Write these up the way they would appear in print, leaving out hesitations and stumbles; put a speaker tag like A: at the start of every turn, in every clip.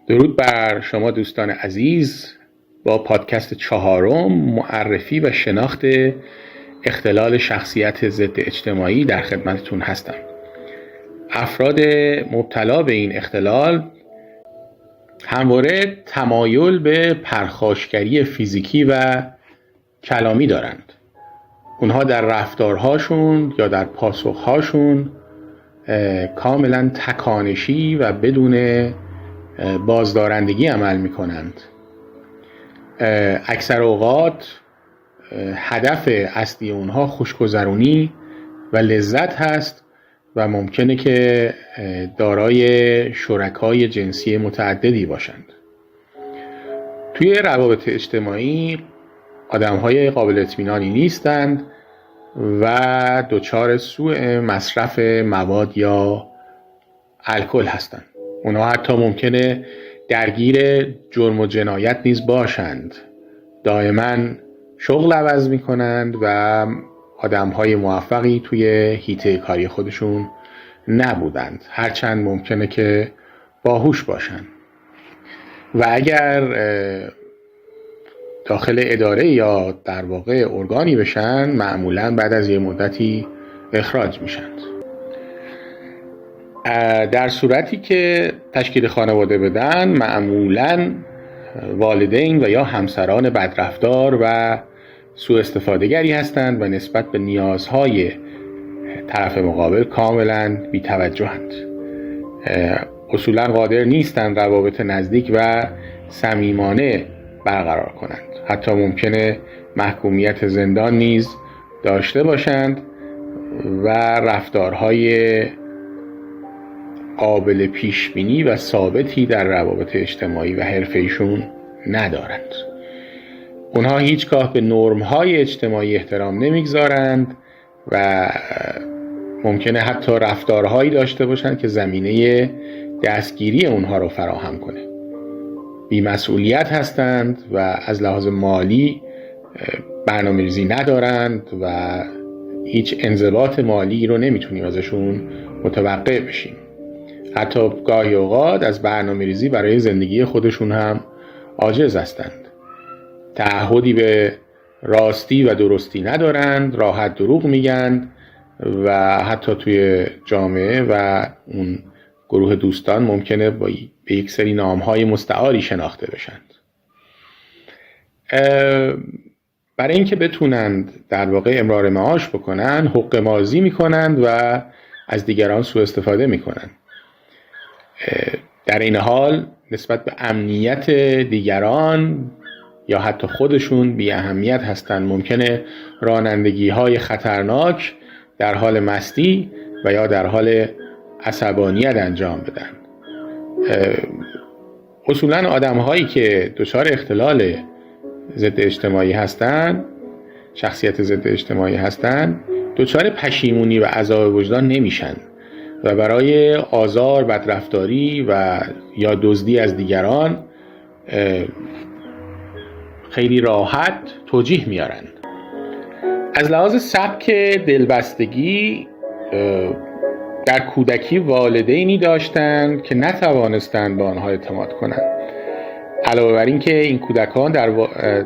A: درود بر شما دوستان عزیز. با پادکست 4 معرفی و شناخت اختلال شخصیت ضد اجتماعی در خدمتتون هستم. افراد مبتلا به این اختلال همواره تمایل به پرخاشگری فیزیکی و کلامی دارند. اونها در رفتارهاشون یا در پاسخهاشون کاملا تکانشی و بدون بازدارندگی عمل می کنند. اکثر اوقات هدف اصلی اونها خوشگذرونی و لذت هست و ممکنه که دارای شرکای جنسی متعددی باشند. توی روابط اجتماعی آدم‌های قابل اطمینانی نیستند و دچار سوء مصرف مواد یا الکل هستند. اونها حتی ممکنه درگیر جرم و جنایت نیز باشند. دائما شغل عوض میکنند و آدم‌های موفقی توی حیطه کاری خودشون نبودند، هرچند ممکنه که باهوش باشند. و اگر داخل اداره یا در واقع ارگانی بشن، معمولاً بعد از یه مدتی اخراج میشند. در صورتی که تشکیل خانواده بدن، معمولاً والدین و یا همسران بدرفتار و سوء استفاده‌گری هستند و نسبت به نیازهای طرف مقابل کاملاً بی‌توجهند. اصولاً قادر نیستند روابط نزدیک و صمیمانه برقرار کنند. حتی ممکنه محکومیت زندان نیز داشته باشند و رفتارهای قابل پیشبینی و ثابتی در روابط اجتماعی و حرفه‌ایشون ندارند. اونها هیچگاه به نرم‌های اجتماعی احترام نمیگذارند و ممکنه حتی رفتارهایی داشته باشند که زمینه دستگیری اونها رو فراهم کنه. بی‌مسئولیت هستند و از لحاظ مالی برنامه‌ریزی ندارند و هیچ انضباط مالی رو نمیتونیم ازشون متوقع بشیم. حتی گاهی اوقات از برنامه‌ریزی برای زندگی خودشون هم عاجز هستند. تعهدی به راستی و درستی ندارند، راحت دروغ میگن و حتی توی جامعه و اون گروه دوستان ممکنه به یک سری نام‌های مستعاری شناخته بشند. برای اینکه بتونند در واقع امرار معاش بکنن، حقه مازی میکنند و از دیگران سوء استفاده میکنند. در این حال نسبت به امنیت دیگران یا حتی خودشون بی اهمیت هستند. ممکنه رانندگی‌های خطرناک در حال مستی و یا در حال عصبانیت انجام بدن. اصولاً آدم‌هایی که دچار اختلال ضد اجتماعی هستند، شخصیت ضد اجتماعی هستند، دچار پشیمونی و عذاب وجدان نمیشن و برای آزار، بدرفتاری و یا دزدی از دیگران خیلی راحت توجیه میارند. از لحاظ سبک دلبستگی، در کودکی والدینی داشتند که نتوانستند به آنها اعتماد کنند. علاوه بر این که این کودکان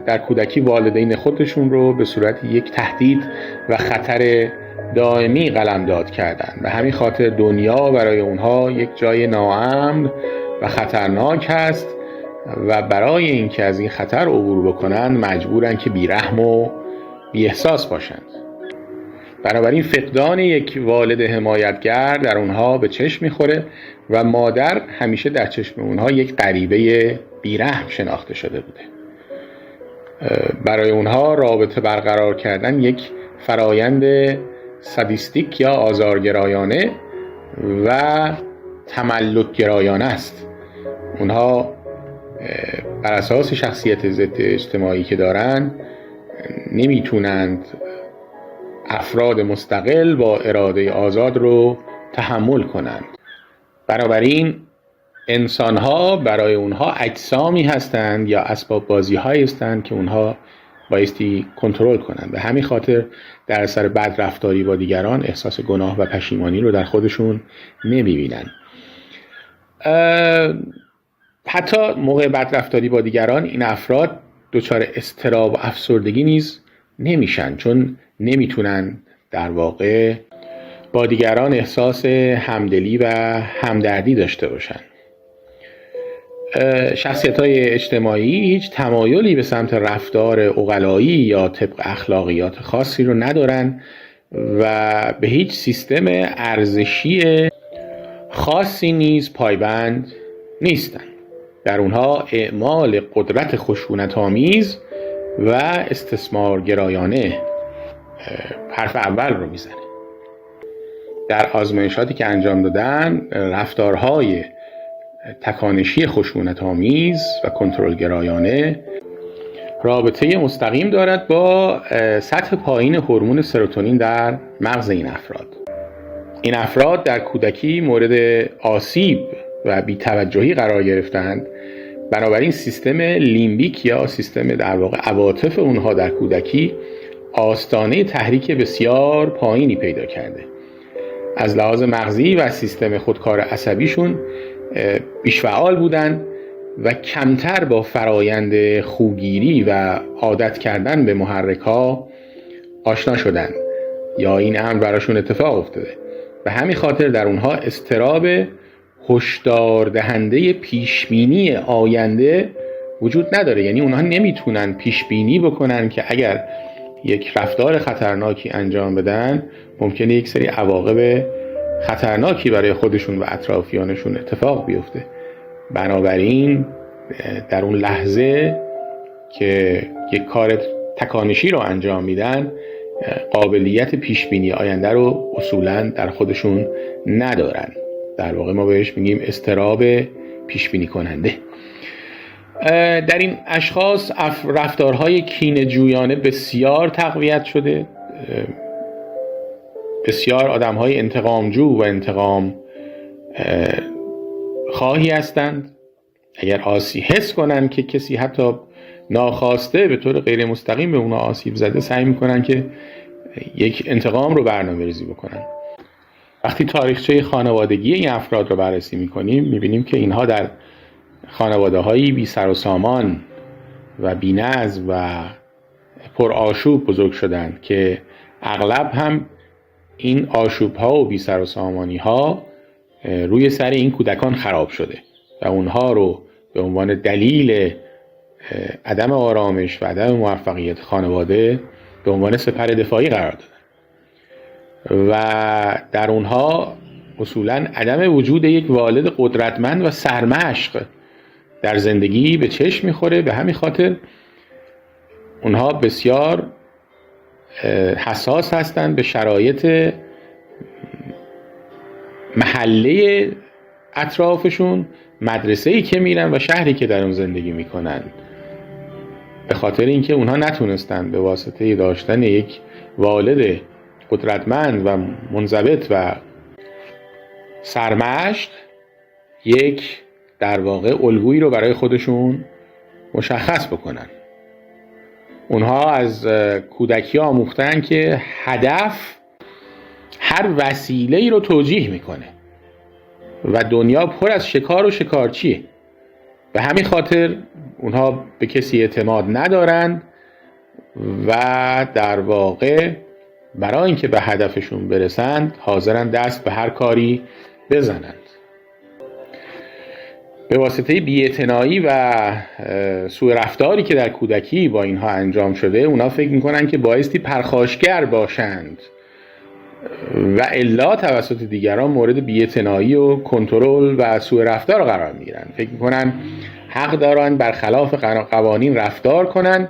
A: در کودکی والدین خودشون رو به صورت یک تهدید و خطر دائمی قلمداد کردند. به همین خاطر دنیا برای اونها یک جای ناامن و خطرناک هست و برای اینکه از این خطر عبور بکنند مجبورن که بیرحم و بی احساس باشند. بنابراین فقدان یک والد حمایتگر در اونها به چشم میخوره و مادر همیشه در چشم اونها یک غریبه بیرحم شناخته شده بوده. برای اونها رابطه برقرار کردن یک فرایند سادیستیک یا آزارگرایانه و تملک گرایانه است. اونها بر اساس شخصیت ضد اجتماعی که دارن نمیتونند افراد مستقل با اراده آزاد رو تحمل کنند. بنابراین انسان‌ها برای اونها اجسامی هستند یا اسباب بازی‌هایی هستند که اونها بایستی کنترل کنند. به همین خاطر در اثر بدرفتاری با دیگران احساس گناه و پشیمانی رو در خودشون نمی‌بینن. حتی موقع بدرفتاری با دیگران این افراد دچار اضطراب و افسردگی نیز نمیشن، چون نمیتونن در واقع با دیگران احساس همدلی و همدردی داشته باشن. شخصیت‌های اجتماعی هیچ تمایلی به سمت رفتار عقلایی یا طبق اخلاقیات خاصی رو ندارن و به هیچ سیستم ارزشی خاصی نیز پایبند نیستن. در اونها اعمال قدرت خشونت‌آمیز و استثمارگرایانه حرف اول رو میزنه. در آزمایشاتی که انجام دادن، رفتارهای تکانشی خشونت‌آمیز و کنترلگرایانه رابطه مستقیم دارد با سطح پایین هورمون سروتونین در مغز این افراد. این افراد در کودکی مورد آسیب و بی‌توجهی قرار گرفتند، بنابراین سیستم لیمبیک یا سیستم در واقع عواطف اونها در کودکی آستانه تحریک بسیار پایینی پیدا کرده. از لحاظ مغزی و سیستم خودکار عصبیشون بیش فعال بودن و کمتر با فرایند خوگیری و عادت کردن به محرک‌ها آشنا شدن یا این امر براشون اتفاق افتاده. به همین خاطر در اونها اضطراب هشدار دهنده پیشبینی آینده وجود نداره. یعنی اونها نمیتونن پیشبینی بکنن که اگر یک رفتار خطرناکی انجام بدن ممکنه یک سری عواقب خطرناکی برای خودشون و اطرافیانشون اتفاق بیفته. بنابراین در اون لحظه که یک کار تکانشی رو انجام میدن قابلیت پیشبینی آینده رو اصولاً در خودشون ندارن. در واقع ما بهش میگیم اضطراب پیشبینی کننده. در این اشخاص رفتارهای کینه‌جویانه بسیار تقویت شده. بسیار آدم‌های انتقامجو و انتقام خواهی هستند. اگر حس کنن که کسی حتی ناخواسته به طور غیر مستقیم به اونا آسیب زده، سعی میکنن که یک انتقام رو برنامه‌ریزی بکنن. وقتی تاریخچه خانوادگی این افراد رو بررسی میکنیم میبینیم که اینها در خانواده‌هایی بی سر و سامان و بی نظم و پر آشوب بزرگ شدند که اغلب هم این آشوب‌ها و بی سر و سامانی‌ها روی سر این کودکان خراب شده و اونها رو به عنوان دلیل عدم آرامش و عدم موفقیت خانواده به عنوان سپر دفاعی قرار دادن و در اونها اصولاً عدم وجود یک والد قدرتمند و سرمشق در زندگی به چشم میخوره. به همین خاطر اونها بسیار حساس هستند به شرایط محله اطرافشون، مدرسه‌ای که میرن و شهری که در اون زندگی میکنن، به خاطر اینکه اونها نتونستن به واسطه داشتن یک والد قدرتمند و منضبط و سرمشق یک در واقع الگویی رو برای خودشون مشخص بکنن. اونها از کودکی آموختن که هدف هر وسیله‌ای رو توجیه میکنه و دنیا پر از شکار و شکارچیه. به همین خاطر اونها به کسی اعتماد ندارن و در واقع برای اینکه به هدفشون برسند حاضرن دست به هر کاری بزنند. به واسطه بی‌اعتنایی و سوء رفتاری که در کودکی با اینها انجام شده، اونها فکر میکنن که بایستی پرخاشگر باشند و الا توسط دیگران مورد بی‌اعتنایی و کنترل و سوء رفتار قرار میگیرن. فکر میکنن حق دارن برخلاف قوانین رفتار کنن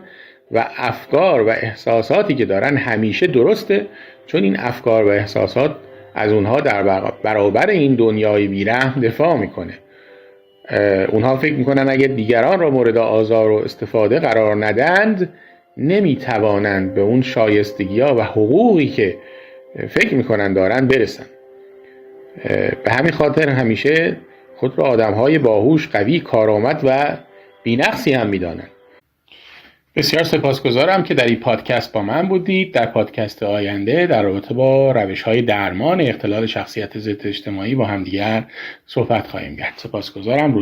A: و افکار و احساساتی که دارن همیشه درسته، چون این افکار و احساسات از اونها در برابر این دنیای بیرحم دفاع میکنه. اونها فکر میکنن اگر دیگران را مورد آزار و استفاده قرار ندند نمیتوانند به اون شایستگی‌ها و حقوقی که فکر میکنن دارن برسن. به همین خاطر همیشه خود را آدم‌های باهوش، قوی، کارآمد و بی‌نقصی هم میدانن. بسیار سپاسگزارم که در این پادکست با من بودید. در پادکست آینده در رابطه با روش‌های درمان اختلال شخصیت ضد اجتماعی با همدیگر صحبت خواهیم کرد. سپاسگزارم.